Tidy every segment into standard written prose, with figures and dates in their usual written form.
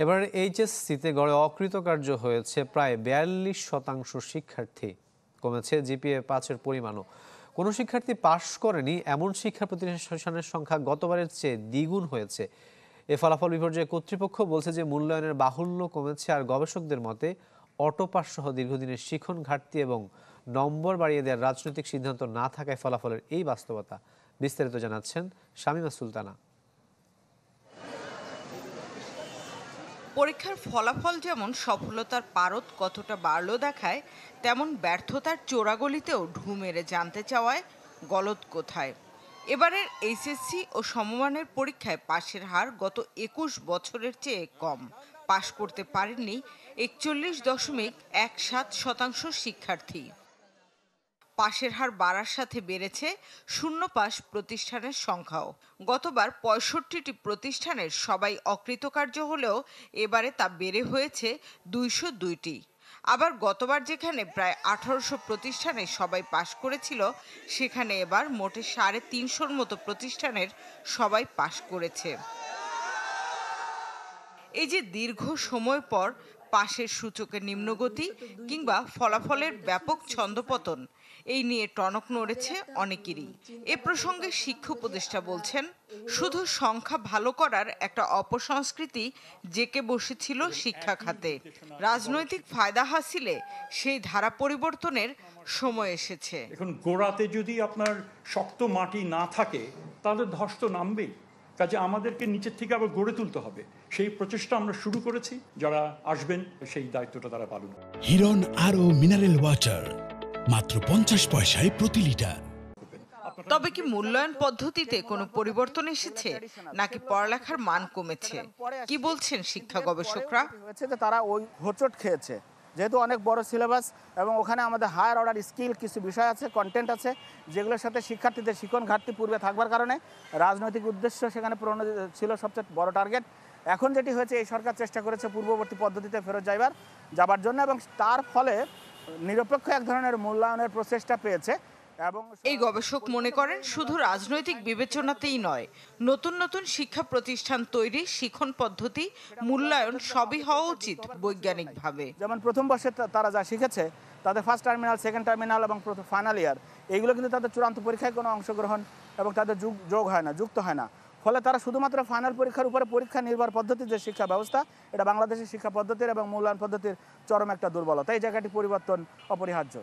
এবার এইচএসসিতে গড়ে অকৃতকার্য হয়েছে প্রায় ৪২% শিক্ষার্থী। কমেছে জিপিএ ৫-এর পরিমাণও। কোনো শিক্ষার্থী পাশ করেনি এমন শিক্ষা প্রতিষ্ঠানের সংখ্যা গতবারের চেয়ে দ্বিগুণ হয়েছে। এ ফলাফল বিপর্যয় কর্তৃপক্ষ বলছে যে মূল্যায়নের বাহুল্য কমেছে। আর গবেষকদের মতে অটোপাস সহ দীর্ঘদিনের শিখন ঘাটতি এবং নম্বর বাড়িয়ে দেওয়ার রাজনৈতিক সিদ্ধান্ত না থাকায় ফলাফলের এই বাস্তবতা। বিস্তারিত জানাচ্ছেন শামীমা সুলতানা। পরীক্ষার ফলাফল যেমন সফলতার পারদ কতটা বাড়লো দেখায়, তেমন ব্যর্থতার চোরাগলিতেও ঢু মেরে জানতে চাওয়ায় গলদ কোথায়। এবারের এইচএসসি ও সমমানের পরীক্ষায় পাশের হার গত ২১ বছরের চেয়ে কম। পাশ করতে পারেননি ৪১.১৭% শিক্ষার্থী। পাশের হার বাড়ার সাথে বেড়েছে শূন্য পাশ প্রতিষ্ঠানের সংখ্যাও। গতবার ৬৫টি প্রতিষ্ঠানের সবাই অকৃতকার্য হলেও এবারে তা বেড়ে হয়েছে ২০২টি। আবার গতবার যেখানে প্রায় ১৮০০ প্রতিষ্ঠানে সবাই পাশ করেছিল, সেখানে এবার মোটে ৩৫০-র মতো প্রতিষ্ঠানের সবাই পাশ করেছে। এই যে দীর্ঘ সময় পর পাশের সূচকের নিম্নগতি কিংবা ফলাফলের ব্যাপক ছন্দপতন, এই নিয়ে টনক নড়েছে অনেকেরই। এ প্রসঙ্গে শিক্ষা উপদেষ্টা বলছেন, শুধু সংখ্যা ভালো করার একটা অপসংস্কৃতি জেঁকে বসেছিল শিক্ষা খাতে। রাজনৈতিক ফায়দা হাসিলে সেই ধারা পরিবর্তনের সময় এসেছে। এখন গোড়াতে যদি আপনার শক্ত মাটি না থাকে তাহলে ধস তো নামবেই। কাজে আমাদেরকে নিচের থেকে আবার গড়ে তুলতে হবে। সেই প্রচেষ্টা আমরা শুরু করেছি। যারা আসবেন সেই দায়িত্বটা তারা পালন। হিরন আরও মিনারেল ওয়াটার মাত্র ৫০ পয়সায় প্রতি লিটার। তবে কি মূল্যায়ন পদ্ধতিতে কোনো পরিবর্তন এসেছে নাকি পড়ালেখার মান কমেছে? কি বলছেন শিক্ষা গবেষকরা? তারা ওই হোঁচট খেয়েছে, যেহেতু অনেক বড় সিলেবাস এবং ওখানে আমাদের হায়ার অর্ডার স্কিল কিছু বিষয় আছে, কন্টেন্ট আছে, যেগুলোর সাথে শিক্ষার্থীদের শিখন ঘাটতি পূর্বে থাকবার কারণে রাজনৈতিক উদ্দেশ্য সেখানে পূরণ ছিল সবচেয়ে বড় টার্গেট। এখন যেটি হয়েছে, এই সরকার চেষ্টা করেছে পূর্ববর্তী পদ্ধতিতে ফেরত যাবার জন্য এবং তার ফলে নিরপেক্ষ এক ধরনের মূল্যায়নের প্রচেষ্টা পেয়েছে। এই গবেষক মনে করেন, শুধু রাজনৈতিক বিবেচনাতেই নয়, নতুন নতুন শিক্ষা প্রতিষ্ঠান তৈরি, শিখন পদ্ধতি, মূল্যায়ন সবই হওয়া উচিত বৈজ্ঞানিকভাবে। যেমন প্রথম বর্ষে তারা যা শিখেছে, তাদের ফার্স্ট টার্মিনাল, সেকেন্ড টার্মিনাল এবং ফাইনাল ইয়ার, এইগুলো কিন্তু তাদের চূড়ান্ত পরীক্ষায় কোনো অংশগ্রহণ এবং তাদের যুক্ত হয় না। ফলে তারা শুধুমাত্র ফাইনাল পরীক্ষার উপরে পরীক্ষা নির্ভর পদ্ধতির যে শিক্ষা ব্যবস্থা, এটা বাংলাদেশের শিক্ষা পদ্ধতির এবং মূল্যায়ন পদ্ধতির চরম একটা দুর্বলতা। এই জায়গাটি পরিবর্তন অপরিহার্য।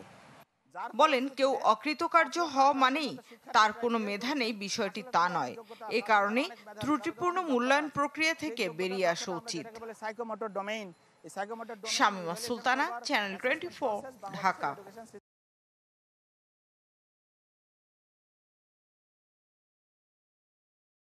বলেন, কেউ অকৃতকার্য হওয়া মানেই তার কোনো মেধা নেই, বিষয়টি তা নয়। এ কারণে ত্রুটিপূর্ণ মূল্যায়ন প্রক্রিয়া থেকে বেরিয়ে আসা উচিত। শামীমা সুলতানা, চ্যানেল 24, ঢাকা।